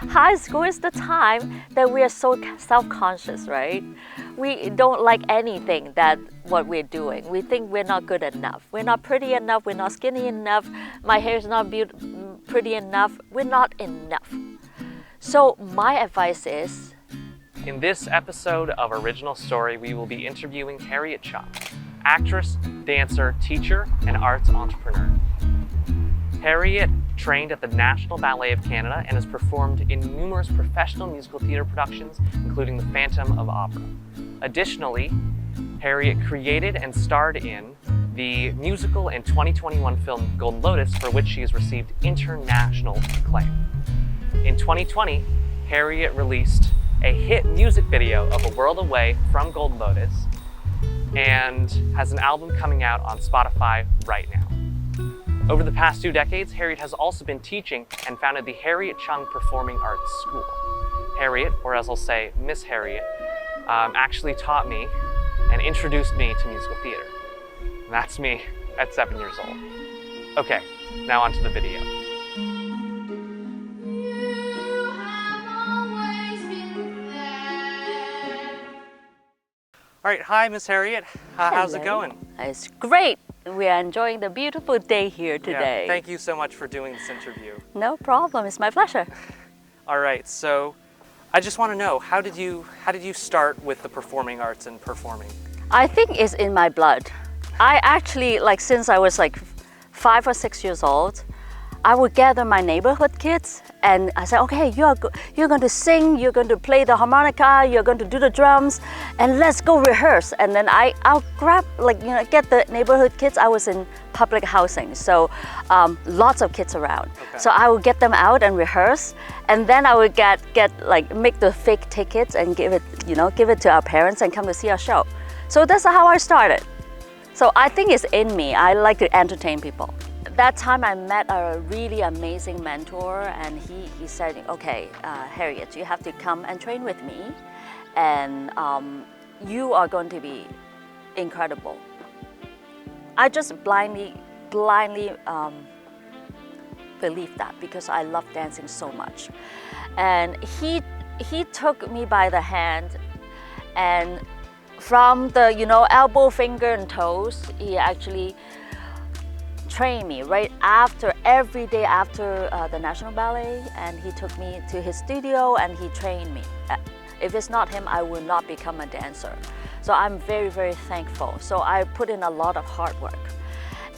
high school is the time that we are so self-conscious, right? We don't like anything that what we're doing. We think we're not good enough. We're not pretty enough. We're not skinny enough. My hair is not pretty enough. We're not enough. So my advice is, in this episode of Original Story, we will be interviewing Harriet Chung, actress, dancer, teacher, and arts entrepreneur. Harriet trained at the National Ballet of Canada and has performed in numerous professional musical theater productions, including The Phantom of Opera. Additionally, Harriet created and starred in the musical and 2021 film Golden Lotus, for which she has received international acclaim. In 2020, Harriet released a hit music video of A World Away from Golden Lotus and has an album coming out on Spotify right now. Over the past 2 decades, Harriet has also been teaching and founded the Harriet Chung Performing Arts School. Harriet, or as I'll say, Ms Harriet, actually taught me and introduced me to musical theater. And that's me at 7 years old. Okay, now onto the video. All right, hi, Ms Harriet. How's it going? It's great. We are enjoying the beautiful day here today. Yeah, thank you so much for doing this interview. No problem. It's my pleasure. All right, so I just want to know, how did you start with the performing arts and performing? I think it's in my blood. I actually, since I was 5 or 6 years old, I would gather my neighborhood kids and I said, okay, you're going to sing, you're going to play the harmonica, you're going to do the drums, and let's go rehearse. And then I'll grab, get the neighborhood kids. I was in public housing, so lots of kids around. Okay. So I would get them out and rehearse, and then I would make the fake tickets and give it to our parents and come to see our show. So that's how I started. So I think it's in me. I like to entertain people. That time I met a really amazing mentor, and he said, okay, Harriet, you have to come and train with me, and you are going to be incredible. I just blindly believed that because I love dancing so much. And he took me by the hand, and from the elbow, finger, and toes, he actually trained me every day after the National Ballet, and he took me to his studio and he trained me. If it's not him, I would not become a dancer. So I'm very, very thankful. So I put in a lot of hard work.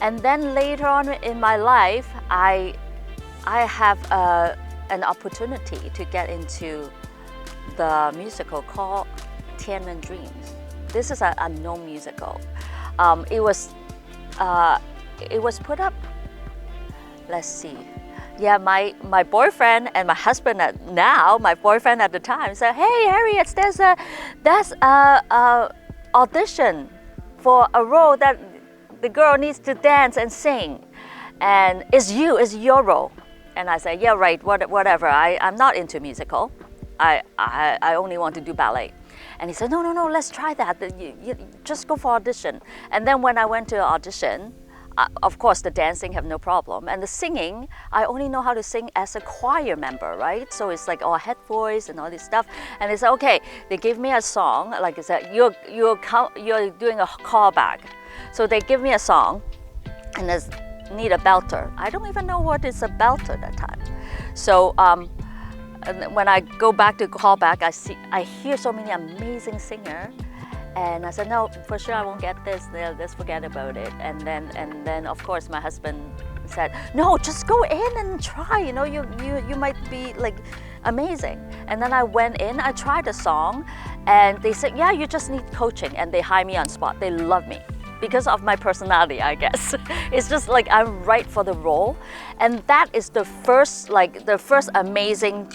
And then later on in my life, I have an opportunity to get into the musical called Tianmen Dreams. This is an unknown musical. It was put up, let's see. Yeah, my boyfriend and my husband now, my boyfriend at the time said, hey Harriet, there's a audition for a role that the girl needs to dance and sing. And it's your role. And I said, yeah, right, whatever. I'm not into musical. I only want to do ballet. And he said, no, let's try that. You just go for audition. And then when I went to audition, of course, the dancing have no problem, and the singing, I only know how to sing as a choir member, right? So it's all head voice and all this stuff. And they said, okay, they gave me a song, like I said, you're doing a callback. So they give me a song, and there's need a belter. I don't even know what is a belter that time. So and when I go back to callback, I hear so many amazing singers. And I said, no, for sure I won't get this. Let's forget about it. And then of course my husband said, no, just go in and try. You might be amazing. And then I went in, I tried the song, and they said, yeah, you just need coaching. And they hire me on spot. They love me because of my personality, I guess. It's just I'm right for the role. And that is the first amazing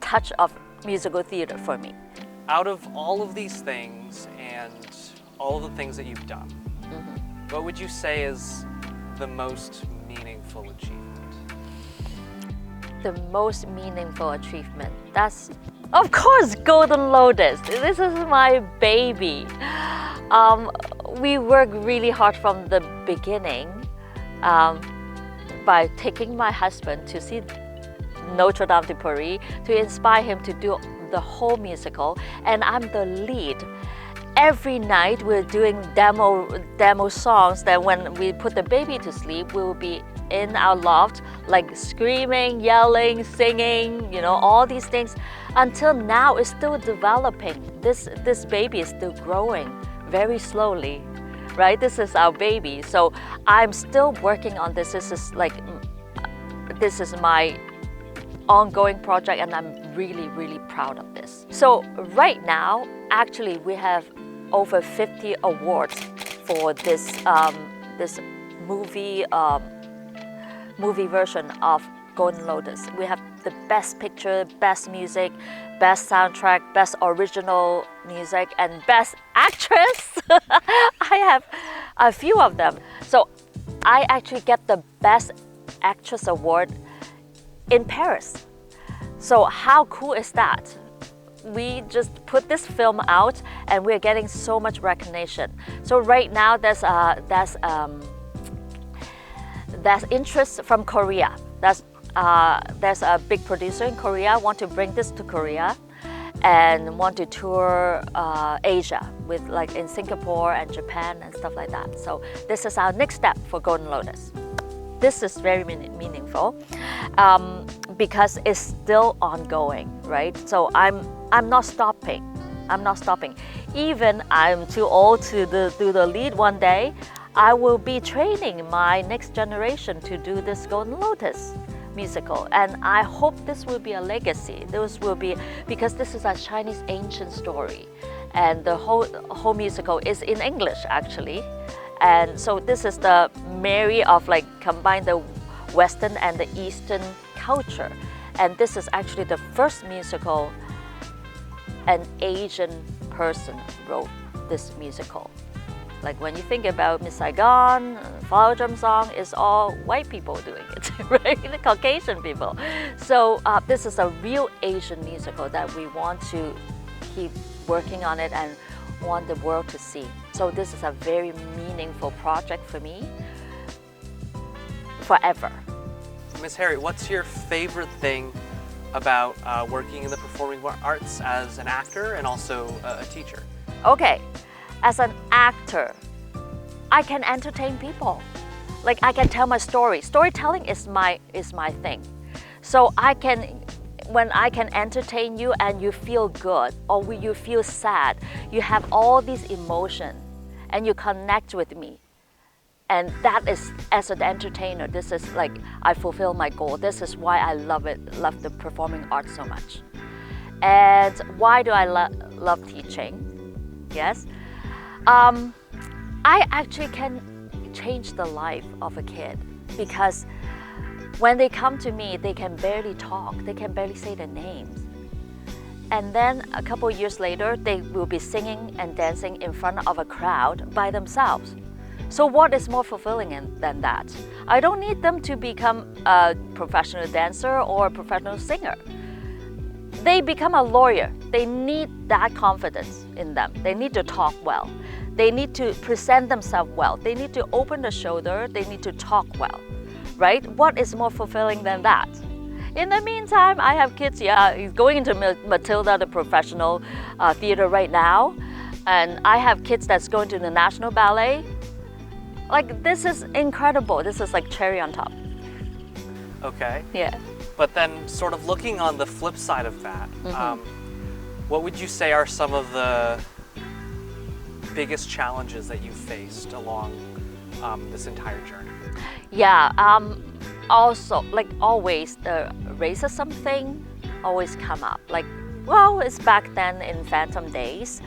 touch of musical theater for me. Out of all of these things and all of the things that you've done, what would you say is the most meaningful achievement? The most meaningful achievement? That's, of course, Golden Lotus. This is my baby. We worked really hard from the beginning by taking my husband to see Notre Dame de Paris to inspire him to do the whole musical, and I'm the lead. Every night we're doing demo songs that when we put the baby to sleep, we will be in our loft like screaming, yelling, singing, all these things. Until now, it's still developing. This baby is still growing very slowly, right? This is our baby. So I'm still working on this. This is my ongoing project, and I'm really, really proud of this. So right now, actually, we have over 50 awards for this this movie version of Golden Lotus. We have the best picture, best music, best soundtrack, best original music, and best actress. I have a few of them. So I actually get the best actress award in Paris. So how cool is that? We just put this film out and we're getting so much recognition. So right now there's interest from Korea. There's a big producer in Korea want to bring this to Korea and want to tour Asia with like in Singapore and Japan and stuff like that. So this is our next step for Golden Lotus. This is very meaningful because it's still ongoing, right? So I'm not stopping. I'm not stopping. Even I'm too old to do the lead one day, I will be training my next generation to do this Golden Lotus musical. And I hope this will be a legacy. This will be, because this is a Chinese ancient story. And the whole musical is in English actually. And so this is the marry of like combine the Western and the Eastern culture. And this is actually the first musical an Asian person wrote this musical. Like when you think about Miss Saigon, Flower Drum Song, it's all white people doing it, right? The Caucasian people. So this is a real Asian musical that we want to keep working on it and want the world to see. So this is a very meaningful project for me forever. Ms. Harriet, what's your favorite thing about working in the performing arts as an actor and also a teacher? Okay, as an actor, I can entertain people. Like I can tell my story. Storytelling is my thing. So when I can entertain you and you feel good or when you feel sad, you have all these emotions and you connect with me. And that is, as an entertainer, this is like, I fulfill my goal. This is why I love the performing arts so much. And why do I love teaching? Yes. I actually can change the life of a kid because when they come to me, they can barely talk. They can barely say their names. And then a couple years later, they will be singing and dancing in front of a crowd by themselves. So what is more fulfilling than that? I don't need them to become a professional dancer or a professional singer. They become a lawyer. They need that confidence in them. They need to talk well. They need to present themselves well. They need to open the shoulder. They need to talk well, right? What is more fulfilling than that? In the meantime, I have kids, he's going into Matilda, the professional theater right now. And I have kids that's going to the National Ballet. Like, this is incredible. This is like cherry on top. Okay. Yeah. But then sort of looking on the flip side of that, what would you say are some of the biggest challenges that you faced along this entire journey? Yeah, also, like always, the racism thing always come up. Like, well, it's back then in Phantom days.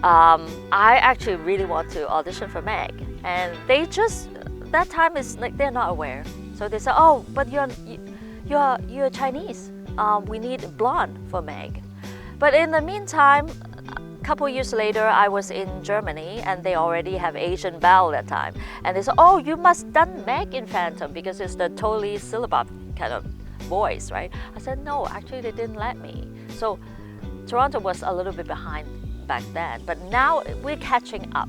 I actually really want to audition for Meg. And they just, that time is like, they're not aware. So they say, oh, but you're Chinese. We need blonde for Meg. But in the meantime, a couple years later, I was in Germany and they already have Asian Belle that time. And they said, oh, you must done Meg in Phantom because it's the totally syllabub kind of voice, right? I said, no, actually they didn't let me. So Toronto was a little bit behind back then, but now we're catching up.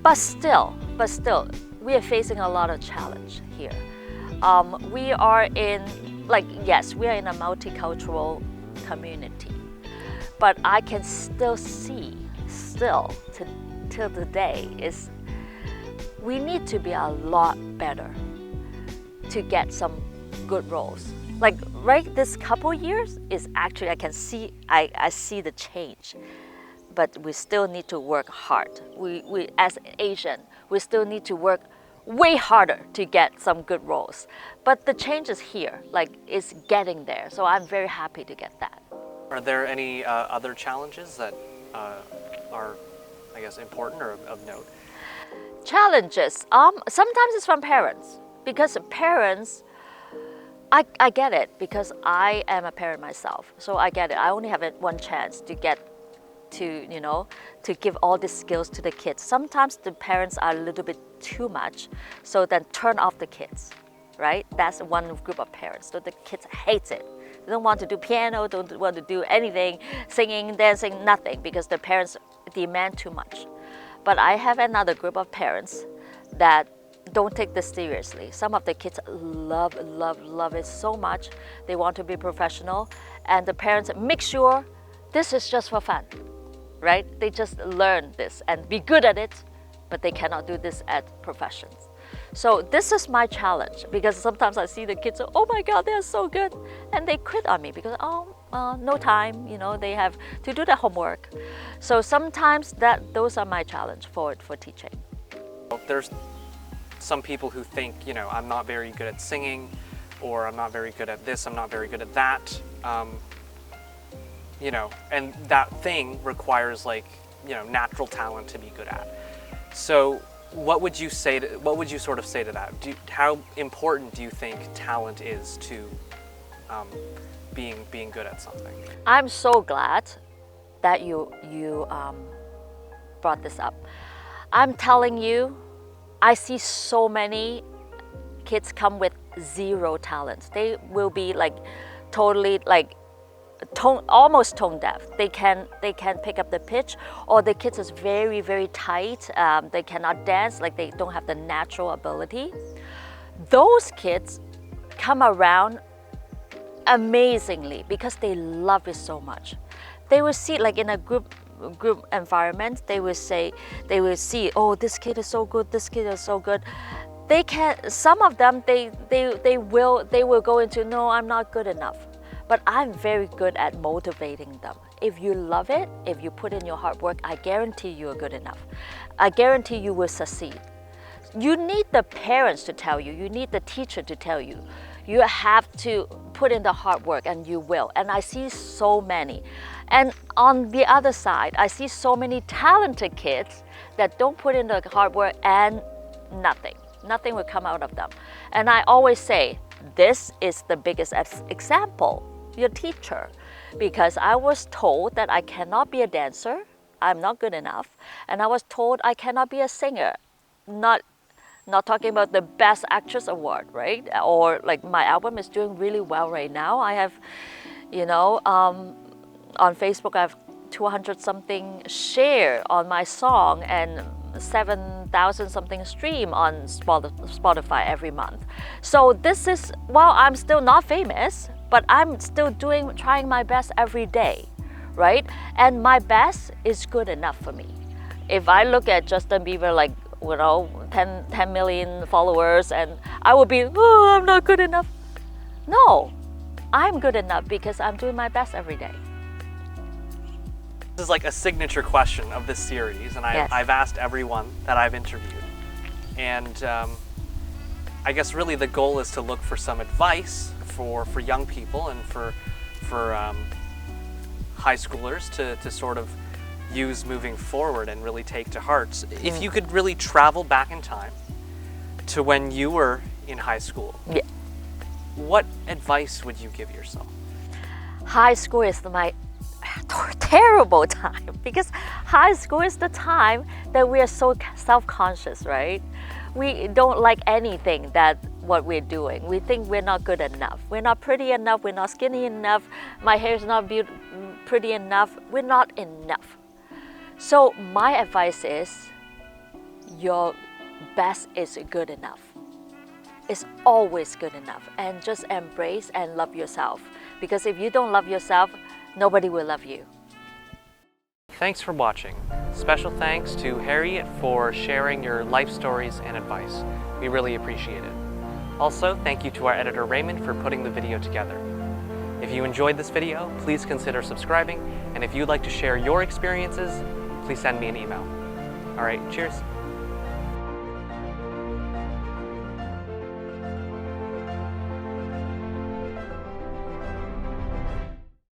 But still, we are facing a lot of challenge here. We are in like, yes, we are in a multicultural community, but I can still see, till today, is we need to be a lot better to get some good roles. Like right this couple years is actually I see the change, but we still need to work hard. We as Asian, we still need to work way harder to get some good roles. But the change is here, like it's getting there. So I'm very happy to get that. Are there any other challenges that are, I guess, important or of note? Challenges. Sometimes it's from parents, because parents, I get it, because I am a parent myself. So I get it. I only have one chance to get to give all these skills to the kids. Sometimes the parents are a little bit too much, so then turn off the kids, right? That's one group of parents. So the kids hate it. They don't want to do piano, don't want to do anything, singing, dancing, nothing, because the parents demand too much. But I have another group of parents that don't take this seriously. Some of the kids love it so much. They want to be professional, and the parents make sure this is just for fun, right? They just learn this and be good at it, but they cannot do this as professions. So this is my challenge, because sometimes I see the kids, oh my God, they're so good, and they quit on me because no time, they have to do their homework. So sometimes those are my challenge for teaching. There's some people who think, I'm not very good at singing, or I'm not very good at this, I'm not very good at that. And that thing requires natural talent to be good at. So what would you sort of say to that? How important do you think talent is to being good at something? I'm so glad that you brought this up. I'm telling you, I see so many kids come with zero talent. They will be totally almost tone deaf. They can pick up the pitch, or the kids is very, very tight. They cannot dance, they don't have the natural ability. Those kids come around amazingly because they love it so much. They will see, in a group environment, they will see, oh, this kid is so good, this kid is so good. Some of them they will go into, no, I'm not good enough. But I'm very good at motivating them. If you love it, if you put in your hard work, I guarantee you are good enough. I guarantee you will succeed. You need the parents to tell you, you need the teacher to tell you. You have to put in the hard work, and you will. And I see so many. And on the other side, I see so many talented kids that don't put in the hard work, and nothing will come out of them. And I always say, this is the biggest example, your teacher, because I was told that I cannot be a dancer, I'm not good enough, and I was told I cannot be a singer, not talking about the Best Actress Award, right? Or my album is doing really well right now. I have, on Facebook I have 200 something share on my song, and 7,000 something stream on Spotify every month. So this is, I'm still not famous, but I'm still trying my best every day, right? And my best is good enough for me. If I look at Justin Bieber, 10 million followers, and I will be, I'm not good enough. No, I'm good enough because I'm doing my best every day. This is a signature question of this series, and I've asked everyone that I've interviewed. And I guess really the goal is to look for some advice for young people and for high schoolers to sort of use moving forward and really take to heart. If you could really travel back in time to when you were in high school, what advice would you give yourself? High school is my terrible time, because high school is the time that we are so self-conscious, right? We don't like anything what we're doing. We think we're not good enough. We're not pretty enough. We're not skinny enough. My hair is not pretty enough. We're not enough. So my advice is, your best is good enough. is always good enough. And just embrace and love yourself. Because if you don't love yourself, nobody will love you. Thanks for watching. Special thanks to Harriet for sharing your life stories and advice. We really appreciate it. Also, thank you to our editor Raymond for putting the video together. If you enjoyed this video, please consider subscribing, and if you'd like to share your experiences, please send me an email. All right, cheers.